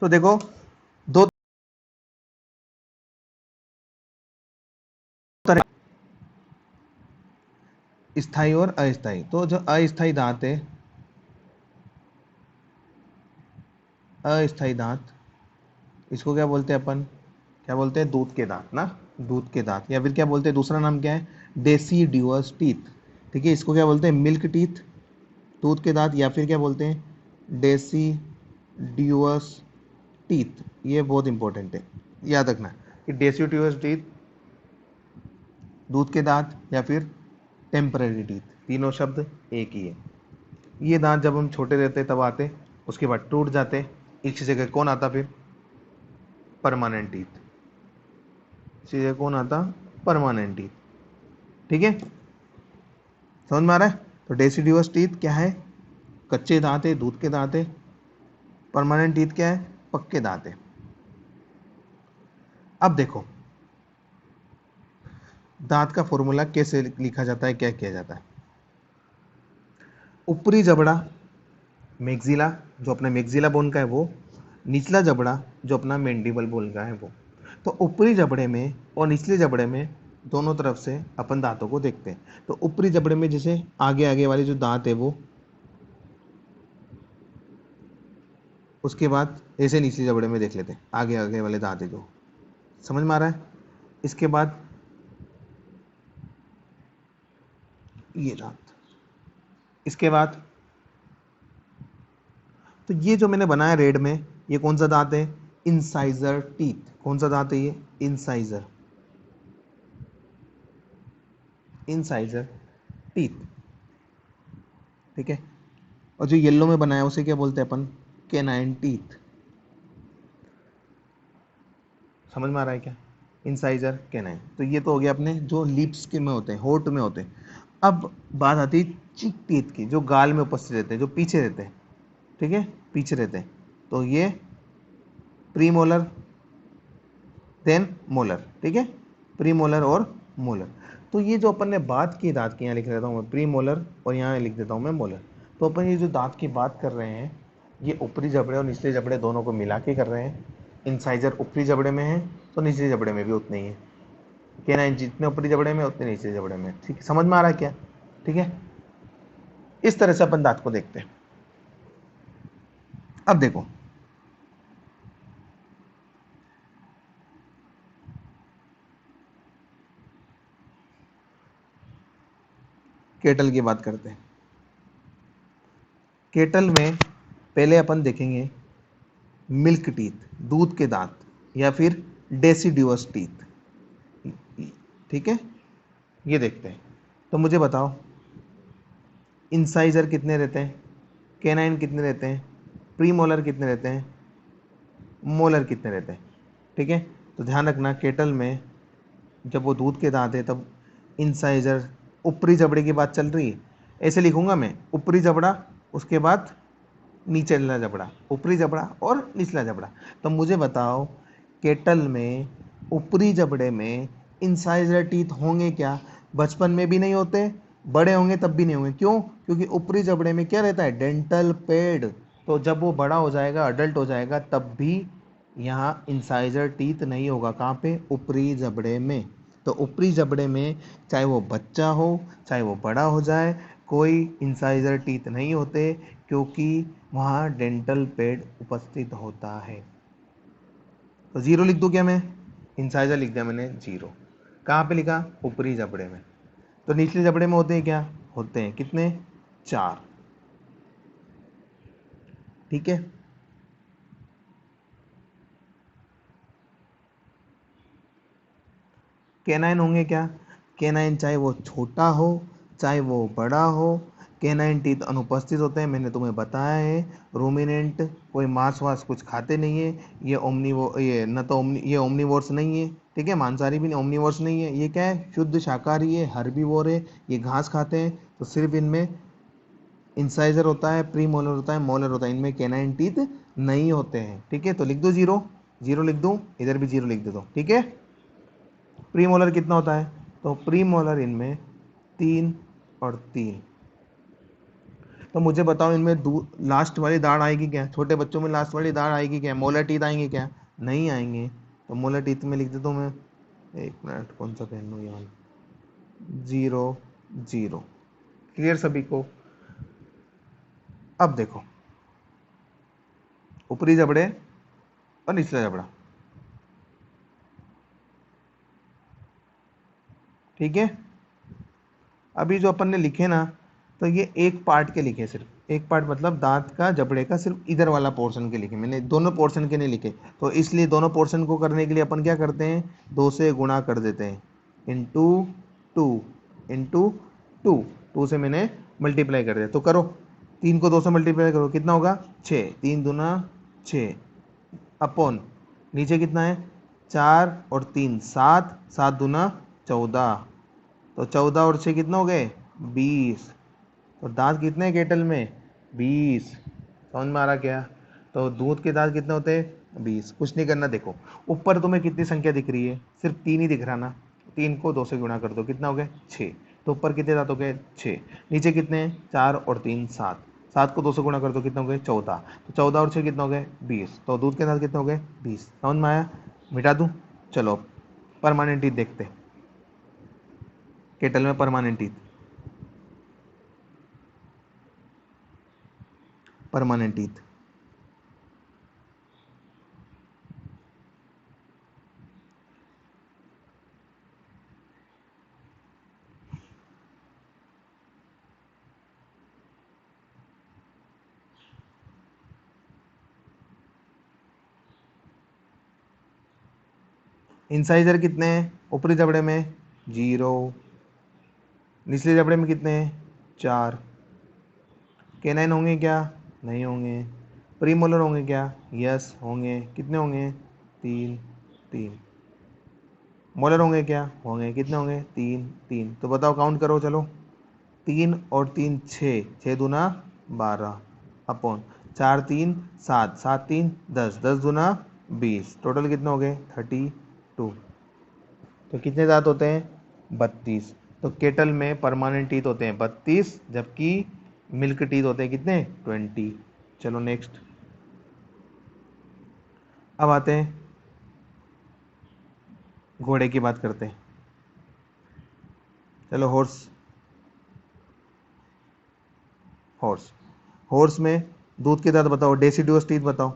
तो देखो दो तरह, स्थायी और अस्थायी। तो जो अस्थायी दांत है, अस्थायी दांत, इसको क्या बोलते हैं अपन, क्या बोलते हैं, दूध के दांत ना, दूध के दांत, या फिर क्या बोलते हैं, दूसरा नाम क्या है, डेसिडुअस टीथ। ठीक है, इसको क्या बोलते हैं, मिल्क टीथ, दूध के दांत, या फिर क्या बोलते हैं, डेसिडुअस टीथ। ये बहुत इंपॉर्टेंट है, याद रखना कि डेसिडुअस टीथ, दूध के दांत, या फिर टेम्पररी टीथ, तीनों शब्द एक ही है। ये दांत जब हम छोटे रहते तब आते, उसके बाद टूट जाते, इस जगह कौन आता फिर, परमानेंट टीथ। इसी जगह कौन आता, परमानेंट टीथ। ठीक है, समझ में आ रहा है। तो डेसिडुअस टीथ क्या है, कच्चे दांत है, दूध के दांत है। परमानेंट टीथ क्या है, पक्के दांत है। अब देखो दांत का फॉर्मूला कैसे लिखा जाता है, क्या किया जाता है। ऊपरी जबड़ा मैक्सिला, जो अपना मैक्सिला बोन का है वो, निचला जबड़ा जो अपना मैंडिबल बोन का है वो। तो ऊपरी जबड़े में और निचले जबड़े में दोनों तरफ से अपन दांतों को देखते हैं। तो ऊपरी जबड़े में जैसे आगे आगे वाले जो दांत है वो, उसके बाद ऐसे निचले जबड़े में देख लेते हैं आगे आगे वाले दांत है जो, समझ में आ रहा है। इसके बाद ये दांत, इसके बाद तो ये जो मैंने बनाया रेड में, ये कौन सा दांत है, इंसाइजर टीथ। कौन सा दांत है ये, इंसाइजर, इंसाइजर टीथ। ठीक है, और जो येलो में बनाया उसे क्या बोलते हैं अपन, कैनाइन टीथ। समझ में आ रहा है क्या, इंसाइजर कैनाइन। तो ये तो हो गया अपने जो लिप्स के में होते हैं, होठ में होते हैं। अब बात आती है चिक टीथ की, जो गाल में उपस्थित रहते हैं, जो पीछे रहते हैं। ठीक है, पीछे रहते हैं। तो ये प्री मोलर देन मोलर। ठीक है, प्री मोलर और मोलर। तो ये जो अपन ने बात की दांत की, यहाँ लिख देता हूँ मैं प्री मोलर और यहाँ लिख देता हूँ मैं मोलर। तो अपन ये जो दांत की बात कर रहे हैं, ये ऊपरी जबड़े और निचले जबड़े दोनों को मिला के कर रहे हैं। इंसाइजर ऊपरी जबड़े में है तो निचले जबड़े में भी उतने ही है, कैनाइन जितने ऊपरी जबड़े में उतने निचले जबड़े में। ठीक है, समझ में आ रहा है क्या। ठीक है, इस तरह से अपन दांत को देखते हैं। अब देखो केटल की बात करते हैं। केटल में पहले अपन देखेंगे मिल्क टीथ, दूध के दांत, या फिर डेसिडुअस टीथ। ठीक है, ये देखते हैं। तो मुझे बताओ इंसाइजर कितने रहते हैं, कैनाइन कितने रहते हैं, प्री मोलर कितने रहते हैं, मोलर कितने रहते हैं। ठीक है, तो ध्यान रखना केटल में जब वो दूध के दांत है तब इंसाइजर, ऊपरी जबड़े की बात चल रही है, ऐसे लिखूंगा मैं, ऊपरी जबड़ा, उसके बाद निचला जबड़ा, ऊपरी जबड़ा और निचला जबड़ा। तो मुझे बताओ केटल में ऊपरी जबड़े में इंसाइजर टीथ होंगे क्या, बचपन में भी नहीं होते, बड़े होंगे तब भी नहीं होंगे। क्यों, क्योंकि ऊपरी जबड़े में क्या रहता है, डेंटल पेड। तो जब वो बड़ा हो जाएगा, अडल्ट हो जाएगा, तब भी यहाँ इंसाइजर टीथ नहीं होगा। कहाँ पे, ऊपरी जबड़े में। तो ऊपरी जबड़े में चाहे वो बच्चा हो चाहे वो बड़ा हो जाए, कोई इंसाइजर टीथ नहीं होते, क्योंकि वहाँ डेंटल पेड उपस्थित होता है। तो जीरो लिख दूं क्या मैं, इंसाइजर लिख दिया मैंने जीरो। कहाँ पे लिखा, ऊपरी जबड़े में। तो निचले जबड़े में होते हैं क्या, होते हैं कितने, चार। ठीक है, कैनाइन होंगे क्या, कैनाइन चाहे वो छोटा हो चाहे वो बड़ा हो, कैनाइन टीथ अनुपस्थित होते हैं, मैंने तुम्हें बताया है। रूमिनेंट, कोई मांस वास कुछ खाते नहीं है। ये ओमनीवो, ये न तो ये ओमनीवोर्स नहीं है। ठीक है, मांसाहारी भी नहीं, ओमनीवोर्स नहीं है। ये क्या है, शुद्ध शाकाहारी है, हर्बीवोर है, ये घास खाते हैं। तो सिर्फ इनमें इंसाइजर होता है, प्री मोलर होता है, मोलर होता है, इनमें कैनाइन टीथ नहीं होते हैं। ठीक है, तो लिख दो जीरो, जीरो लिख दूं, इधर भी जीरो लिख दे दो। ठीक है, प्री मोलर कितना होता है, तो प्री मोलर इनमें तीन और तीन, तो मुझे बताओ इनमें लास्ट वाली दाढ़ आएगी क्या? छोटे बच्चों में लास्ट वाली दाढ़ आएगी क्या? मोलर टीथ आएंगे क्या? नहीं आएंगे। तो मोलर टीथ में लिख देता हूँ मैं, एक मिनट कौन सा पेन लूँ, ये वाला, 0 0। क्लियर सभी को? अब देखो, ऊपरी जबड़े और निचला जबड़ा, ठीक है। अभी जो अपन ने लिखे ना, तो ये एक पार्ट के लिखे, सिर्फ एक पार्ट, मतलब दांत का जबड़े का सिर्फ इधर वाला पोर्शन के लिखे, मैंने दोनों पोर्शन के नहीं लिखे। तो इसलिए दोनों पोर्शन को करने के लिए अपन क्या करते हैं, 2 से गुणा कर देते हैं, इंटू 2 इंटू 2, 2 से मैंने मल्टीप्लाई कर दिया। तो करो, 3 को 2 से मल्टीप्लाई करो, कितना होगा? 6, 3 दूना 6, अपॉन नीचे कितना है, 4 और 3 7, 7 दूना 14, तो 14 और 6 कितना हो गए? 20। तो दांत कितने हैं केटल में? 20। समझ में आ रहा क्या? तो दूध के दांत कितने होते हैं? 20। कुछ नहीं करना, देखो ऊपर तुम्हें कितनी संख्या दिख रही है? सिर्फ 3 ही दिख रहा ना, 3 को 2 से गुणा कर दो, कितना हो गया? 6। तो ऊपर कितने दांत हो गए? 6। नीचे कितने हैं? 4 और 3 7, 7 को 2 से गुणा कर दो, कितना हो गए? 14। तो 14 और 6 कितना हो गए? 20। तो दूध के दांत कितने हो गए? 20। समझ में आया? मिटा दूँ? चलो परमानेंट टीथ देखते हैं, केटल में permanent teeth, permanent teeth. Incisor कितने हैं ऊपरी जबड़े में? 0। निचले जबड़े में कितने हैं? 4। केनाइन होंगे क्या? नहीं होंगे। प्रीमोलर होंगे क्या? यस होंगे। कितने होंगे? 3 3। मोलर होंगे क्या? होंगे। कितने होंगे? 3 3। तो बताओ, काउंट करो चलो, 3 और 3 6, 6 दूना 12, अपॉन 4 3 7, 7 3 10, 10 दूना 20, टोटल कितने हो गए? 32। तो कितने दांत होते हैं? 32। तो केटल में परमानेंट टीथ होते हैं 32, जबकि मिल्क टीथ होते हैं कितने? 20। चलो नेक्स्ट, अब आते हैं घोड़े की बात करते हैं। चलो हॉर्स, हॉर्स हॉर्स में दूध के दांत बताओ, डेसिडुअस टीथ बताओ,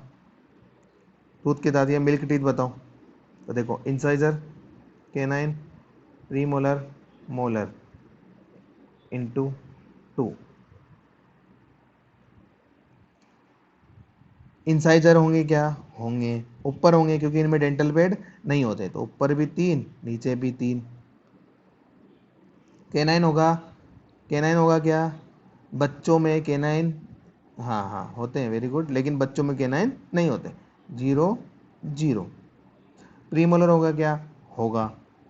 दूध के दांत या मिल्क टीथ बताओ। तो देखो, incisor, canine, premolar, molar, into 2। Incisor होंगे क्या? होंगे। ऊपर होंगे क्योंकि इनमें डेंटल बेड नहीं होते, तो ऊपर भी 3 नीचे भी 3। केनाइन होगा, केनाइन होगा क्या? बच्चों में केनाइन, हाँ हाँ होते हैं, वेरी गुड, लेकिन बच्चों में केनाइन नहीं होते। 0 0। प्रीमोलर होगा क्या? होगा।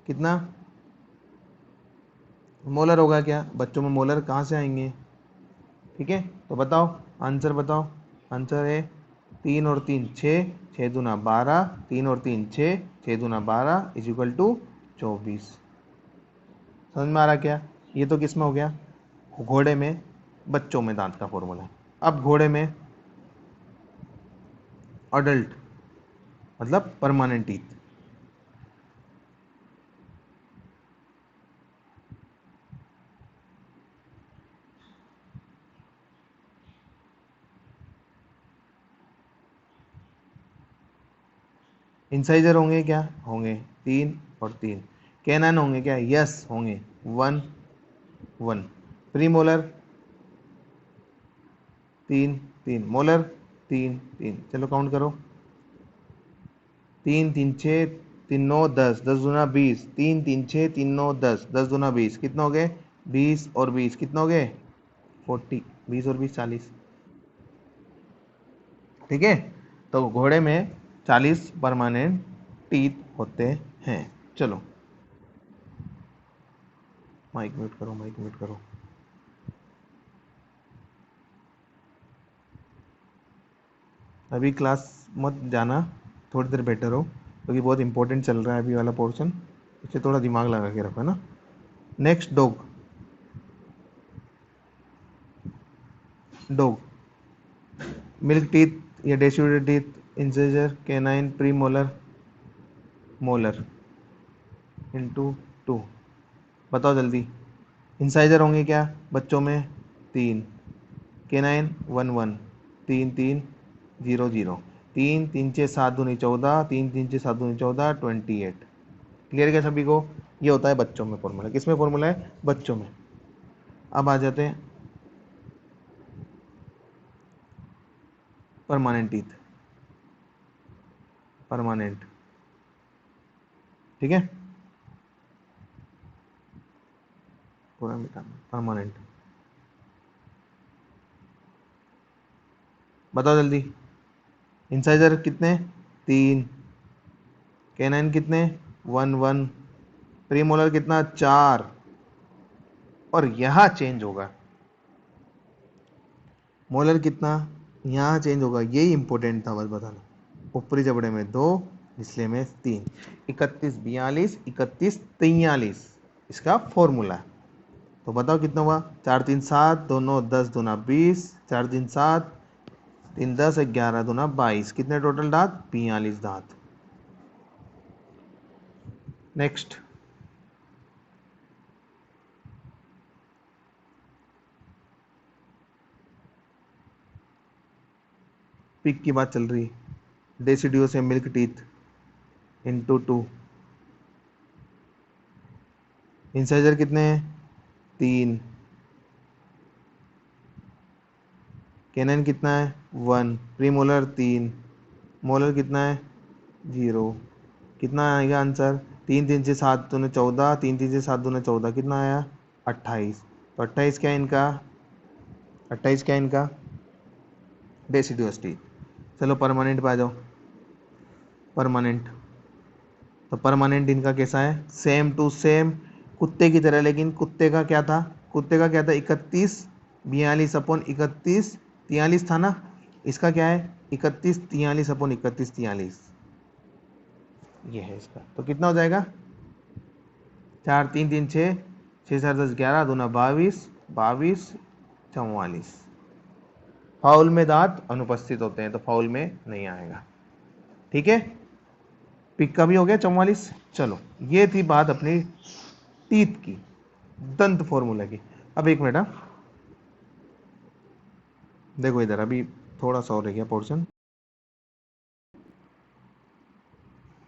कितना? मोलर होगा क्या? बच्चों में मोलर कहाँ से आएंगे? ठीक है, तो बताओ, आंसर बताओ। आंसर है 3 और 3 6, 6 दूना 12, 3 और 3 6, 6 दूना 12 इज इक्वल टू 24। समझ में आ रहा क्या? ये तो किस में हो गया? घोड़े में, बच्चों में दांत का फॉर्मूला। अब घोड़े में अडल्ट, मतलब परमानेंट टीथ। इंसाइजर होंगे क्या? होंगे, 3 और 3। कैनाइन होंगे क्या? यस होंगे, 1 1। Premolar 3 3, molar 3 3। चलो काउंट करो, 3 3 6 3 9 10, 10 दूना 20, 3 3 6 3 9 10, 10 दूना 20, कितना हो गए? 20 और 20 कितना हो गए? 40। 20 और 20 40। ठीक है, तो घोड़े में 40 परमानेंट टीथ होते हैं। चलो, माइक म्यूट करो, माइक म्यूट करो। अभी क्लास मत जाना, थोड़ी देर बेटर हो, क्योंकि बहुत इंपॉर्टेंट चल रहा है अभी वाला पोर्शन, इसे थोड़ा दिमाग लगा के रखो, है ना। Next, dog. Dog, milk teeth या deciduous teeth, incisor, canine, premolar, molar into two. बताओ जल्दी। इंसाइजर होंगे क्या बच्चों में? 3, कैनाइन 1 1, 3 3 0 0, 3 3 6 7 दूनी 14, 3 3 6 7 दूनी 14, 28। क्लियर क्या सभी को? ये होता है बच्चों में फॉर्मूला। किसमें फॉर्मूला है? बच्चों में। अब आ जाते हैं परमानेंट टीथ। परमानेंट, ठीक है, पूरा मिटाना। परमानेंट, बताओ जल्दी। इंसाइजर कितने? 3, कैनाइन कितने? 1 1, प्रीमोलर कितना? 4। और यहां चेंज होगा, मोलर कितना? यहां चेंज होगा। यही इंपॉर्टेंट था बस बताना। ऊपरी जबड़े में 2, निचले में 3। 31 42, 31 43 इसका फॉर्मूला। तो बताओ कितना हुआ? 4 3 7, दोनों 10 दूना 20, 4 3 7, 3 10, 11 दूना 22। कितने टोटल दांत? 42 दांत। नेक्स्ट, पिक की बात चल रही। डेसिडियो से मिल्क टीथ इंटू 2। इंसाइजर कितने हैं? 3। कैनन कितना है? 1। प्रीमोलर 3। मोलर कितना है? 0। कितना आएगा आंसर? 3 3 से 7 दूने 14, 3 3 से 7 दूने 14, कितना आया? 28। तो 28 क्या है इनका? 28 क्या है इनका? Deciduous teeth. चलो परमानेंट पे आ जाओ। परमानेंट, तो परमानेंट इनका कैसा है? सेम टू सेम कुत्ते की तरह। लेकिन कुत्ते का क्या था? कुत्ते का क्या था? 31 42 अपॉन 31 43 था ना। इसका क्या है? 31 43 अपॉन 31 43। ये है इसका। तो कितना हो जाएगा? 4 3 3 6, 6 7 10 11, दूना 22, 22 44। फाउल में दांत अनुपस्थित होते हैं तो फाउल में नहीं आएगा। ठीक है, पिक का भी हो गया 44। चलो, ये थी बात अपनी टीथ की, दंत फॉर्मूला की। अब एक मिनट, देखो इधर अभी थोड़ा सा और रह गया पोर्शन।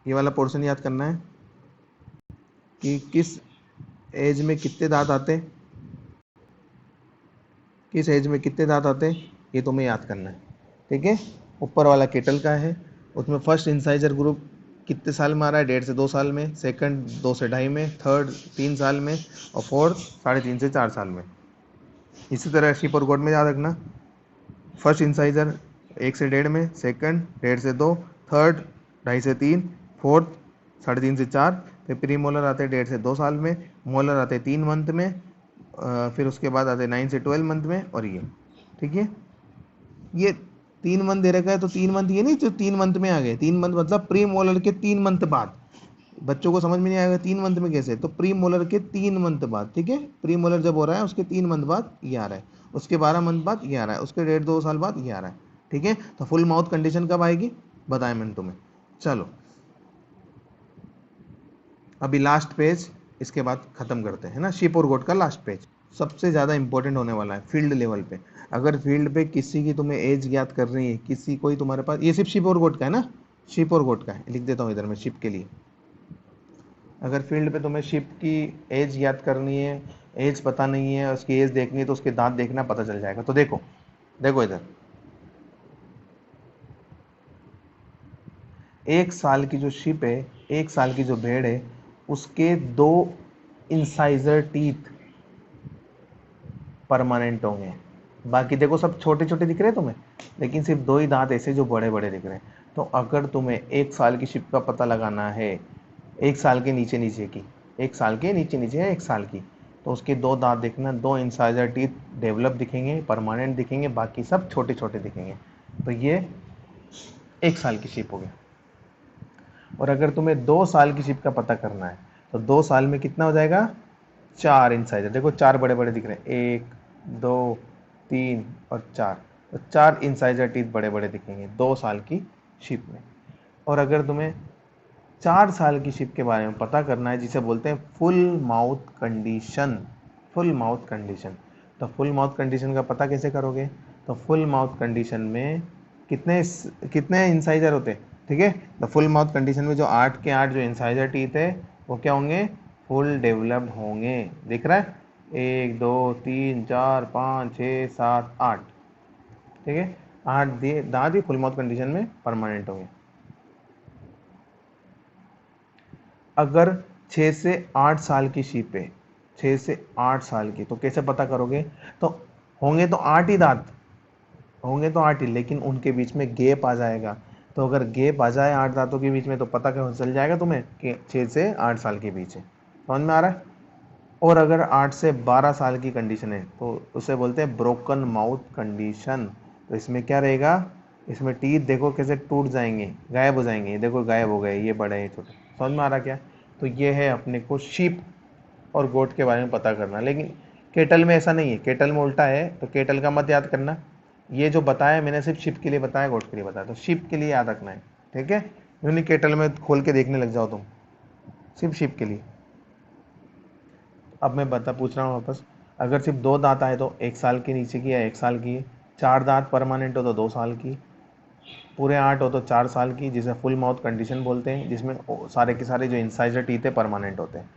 ये वाला पोर्शन याद करना है कि किस एज में कितने दांत आते, किस एज में कितने दांत आते, ये तुम्हें याद करना है। ठीक है, ऊपर वाला केटल का है, उसमें फर्स्ट इंसाइजर ग्रुप कितने साल में आ रहा है? 1.5 से 2 साल में, सेकंड 2 से 2.5 में, थर्ड 3 साल में, और फोर्थ 3.5 से 4 साल में। इसी तरह शीपर गोट में याद रखना, फर्स्ट इंसाइजर 1 से 1.5 में, सेकंड 1.5 से 2, थर्ड 2.5 से 3, फोर्थ 3.5 से 4, फिर प्री मोलर आते हैं 1.5 से 2 साल में, मोलर आते हैं 3 मंथ में, फिर उसके बाद आते हैं 9 से 12 मंथ में, और ये। ठीक है, ये 3 मंथ दे रखा है, तो 3 मंथ ये नहीं जो 3 मंथ में आ गए। 3 मंथ मतलब प्री मोलर के 3 मंथ बाद। बच्चों को समझ में नहीं आएगा 3 मंथ में कैसे, तो प्री मोलर के 3 मंथ बाद। ठीक है, प्री मोलर जब हो रहा है उसके 3 मंथ बाद ये आ रहा है, उसके 12 मंथ बाद ये आ रहा है, उसके 1.5 2 साल बाद ये आ रहा है। ठीक है, तो फुल माउथ कंडीशन कब आएगी बताया मैंने तुम्हें। चलो, अभी लास्ट पेज, इसके बाद खत्म करते हैं ना, शिप और गोट का लास्ट पेज सबसे ज़्यादा इंपॉर्टेंट होने वाला है फील्ड लेवल पे। अगर फील्ड पे किसी की तुम्हें एज याद कर रही है, किसी कोई तुम्हारे पास, ये सिर्फ शिप और गोट का है ना, शिप और गोट का है, लिख देता हूँ इधर मैं शिप के लिए। अगर फील्ड पे तुम्हें शिप की एज याद करनी है, एज पता नहीं है, उसकी एज देखनी है, तो उसके दांत देखना, पता चल जाएगा। तो देखो, देखो इधर, 1 साल की जो शिप है, 1 साल की जो भेड़ है, उसके 2 इंसाइजर टीथ परमानेंट होंगे। बाकी देखो सब छोटे छोटे दिख रहे हैं तुम्हें, लेकिन सिर्फ 2 ही दांत ऐसे जो बड़े बड़े दिख रहे हैं। तो अगर तुम्हें 1 साल की शिप का पता लगाना है, 1 साल के नीचे नीचे की, 1 साल के नीचे नीचे है 1 साल की, तो उसके 2 दांत देखना, 2 इंसाइजर टीथ डेवलप दिखेंगे, परमानेंट दिखेंगे, बाकी सब छोटे छोटे दिखेंगे। तो ये 1 साल की शिप हो गया। और अगर तुम्हें 2 साल की शिप का पता करना है, तो 2 साल में कितना हो जाएगा? 4 इंसाइजर। देखो 4 बड़े बड़े दिख रहे हैं, 1 2 3 और 4, तो 4 इंसाइजर टीथ बड़े बड़े दिखेंगे 2 साल की शिप में। और अगर तुम्हें 4 साल की शिप के बारे में पता करना है, जिसे बोलते हैं full mouth condition, full mouth condition, तो फुल माउथ कंडीशन का पता कैसे करोगे? तो फुल माउथ कंडीशन में कितने कितने इंसाइजर होते हैं, ठीक है? तो फुल माउथ कंडीशन में जो 8 के 8 जो इंसाइजर टीथ है वो क्या होंगे? फुल डेवलप्ड होंगे। दिख रहा है? 1 2 3 4 5 6 7 8, ठीक है? 8 दिए दांत ही फुल माउथ कंडीशन में परमानेंट होंगे। अगर 6 से 8 साल की शीप है, 6 से 8 साल की, तो कैसे पता करोगे? तो होंगे तो 8 ही दांत, होंगे तो 8 ही, लेकिन उनके बीच में गैप आ जाएगा। तो अगर गैप आ जाए 8 दांतों के बीच में, तो पता क्या चल जाएगा तुम्हें कि 6 से 8 साल के बीच है। समझ में आ रहा है? और अगर 8 से 12 साल की कंडीशन है तो उसे बोलते हैं ब्रोकन माउथ कंडीशन। तो इसमें क्या रहेगा? इसमें टीथ देखो कैसे टूट जाएंगे, गायब हो जाएंगे। ये देखो गायब हो गए, ये बड़े हैं छोटे। समझ में आ रहा क्या? तो ये है अपने को शीप और गोट के बारे में पता करना। लेकिन केटल में ऐसा नहीं है, केटल में उल्टा है। तो केटल का मत याद करना, ये जो बताया मैंने सिर्फ शिप के लिए बताया, गोट के लिए बताया। तो शिप के लिए याद रखना है, ठीक है? यूनिक केटल में खोल के देखने लग जाओ तुम, सिर्फ शिप के लिए। अब मैं पूछ रहा हूँ वापस, अगर सिर्फ 2 दांत आए तो 1 साल के नीचे की या 1 साल की, 4 दांत परमानेंट हो तो 2 साल की, पूरे 8 हो तो 4 साल की, जिसे फुल माउथ कंडीशन बोलते हैं, जिसमें सारे के सारे जो इंसाइजर टीथ है परमानेंट होते हैं।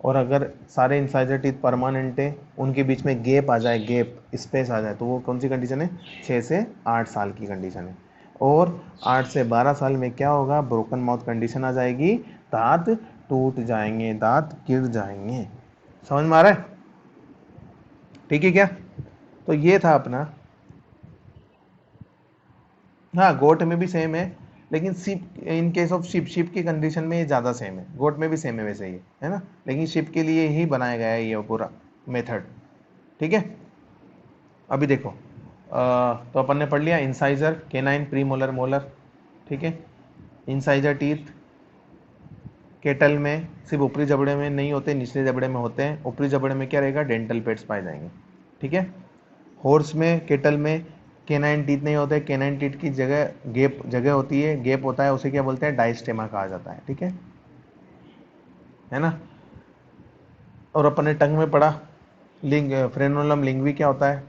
और अगर सारे इंसाइजर टीथ परमानेंट है, उनके बीच में गैप आ जाए, गैप स्पेस आ जाए, तो वो कौन सी कंडीशन है? 6 से 8 साल की कंडीशन है। और 8 से 12 साल में क्या होगा? ब्रोकन माउथ कंडीशन आ जाएगी, दांत टूट जाएंगे, दांत गिर जाएंगे। समझ में आ रहा है? ठीक है क्या? तो ये था अपना। हाँ, गोट में भी सेम है, लेकिन ship, in case of ship, ship की कंडीशन में ये ज़्यादा सेम है। गोट में भी सेम है वैसे ही, है ना? लेकिन शिप के लिए ही बनाया गया है ये पूरा मेथड, ठीक है? अभी देखो, तो अपन ने पढ़ लिया इंसाइजर, केनाइन, प्रीमोलर, मोलर, ठीक है? इंसाइजर टीथ केटल में सिर्फ ऊपरी जबड़े में नहीं होते, निचले जबड़े में होते हैं। ऊपरी जबड़े में क्या रहेगा? डेंटल पेड्स पाए जाएंगे, ठीक है? हॉर्स में, केटल में केनाइन टीथ नहीं होते। केनाइन टीथ की जगह गेप जगह होती है, गेप होता है, उसे क्या बोलते हैं? डायस्टेमा कहा जाता है, ठीक है ना? और अपन ने टंग में पढ़ा फ्रेनोलम लिंगवी क्या होता है।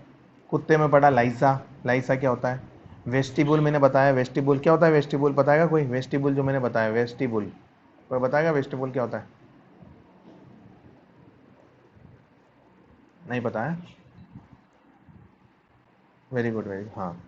कुत्ते में पढ़ा लाइसा, लाइसा क्या होता है। वेस्टिबुल मैंने बताया, वेस्टिबुल क्या होता है? वेस्टिबुल बताएगा कोई? वेस्टिबुल जो मैंने बताया, वेस्टिबुल कोई बताएगा वेस्टिबुल क्या होता है? नहीं पता है? वेरी गुड, वेरी, हाँ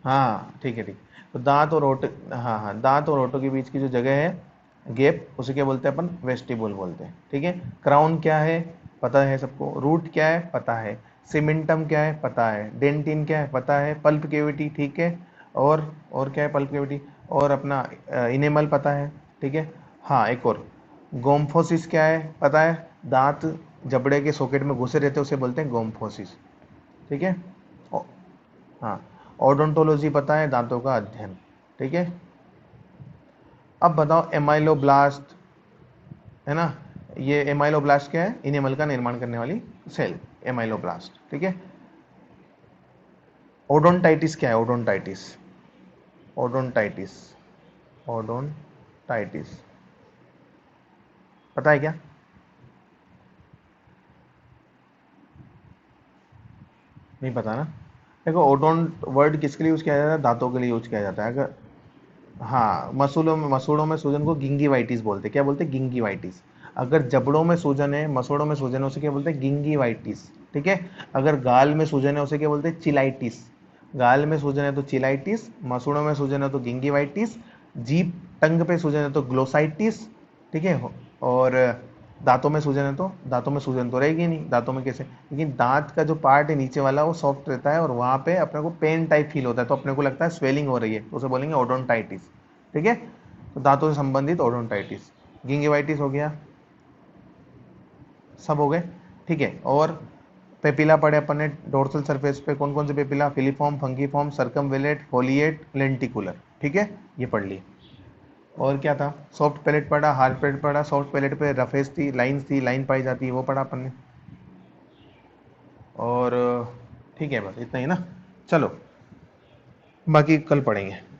हाँ, ठीक है, ठीक। तो दांत और ओट, हाँ हाँ, दांत और ओठों के बीच की जो जगह है गेप, उसे क्या बोलते हैं अपन? वेस्टिबुल बोलते हैं, ठीक है? क्राउन क्या है? पता है सबको। रूट क्या है? पता है। सीमेंटम क्या है? पता है। डेंटिन क्या है? पता है। पल्प केविटी, ठीक है? और क्या है पल्प केविटी? और अपना इनेमल पता है, ठीक है? हाँ, एक और, गोम्फोसिस क्या है? पता है। दांत जबड़े के सॉकेट में घुसे रहते हैं, उसे बोलते हैं गोम्फोसिस, ठीक है? हाँ, ओडोंटोलॉजी पता है, दांतों का अध्ययन, ठीक है? अब बताओ एमाइलोब्लास्ट, है ना? ये एमाइलोब्लास्ट क्या है? इनेमल का निर्माण करने वाली सेल, एमाइलोब्लास्ट, ठीक है? ओडोंटाइटिस क्या है? ओडोंटाइटिस, ओडोंटाइटिस, ओडोंटाइटिस पता है क्या? नहीं पता ना? देखो, ओडोंट वर्ड किसके लिए यूज किया जाता है? दांतों के लिए यूज किया जाता है। अगर, हाँ, मसूड़ों में सूजन को गिंगीवाइटिस बोलते हैं। क्या बोलते हैं? गिंगीवाइटिस। अगर जबड़ों में सूजन है, मसूड़ों में सूजन है, उसे क्या बोलते हैं? गिंगीवाइटिस, ठीक है? अगर गाल में सूजन है, उसे क्या बोलते हैं? चिलाइटिस। गाल में सूजन है तो चिलाइटिस, मसूड़ों में सूजन है तो गिंगीवाइटिस, जीभ टंग पे सूजन है तो ग्लोसाइटिस, ठीक है? और दांतों में सूजन है तो, दांतों में सूजन तो रहेगी नहीं, दांतों में कैसे? लेकिन दांत का जो पार्ट है नीचे वाला वो सॉफ्ट रहता है, और वहाँ पे अपने को पेन टाइप फील होता है, तो अपने को लगता है स्वेलिंग हो रही है, तो उसे बोलेंगे ओडोंटाइटिस, ठीक है? तो दांतों से संबंधित ओडोंटाइटिस। गिंगिवाइटिस हो गया, सब हो गए, ठीक है? और पेपिला पढ़े अपन ने डोर्सल सरफेस पे, कौन कौन से पेपिला? फिलीफॉर्म, फंगीफॉर्म, सर्कमवेलेट, फोलिएट, लेंटिकुलर, ठीक है? ये पढ़ लिए। और क्या था? सॉफ्ट पैलेट पढ़ा, हार्ड पैलेट पढ़ा। सॉफ्ट पैलेट पे रफेज थी, लाइंस थी, लाइन पाई जाती है, वो पढ़ा अपन ने। और ठीक है, बस इतना ही ना। चलो बाकी कल पढ़ेंगे।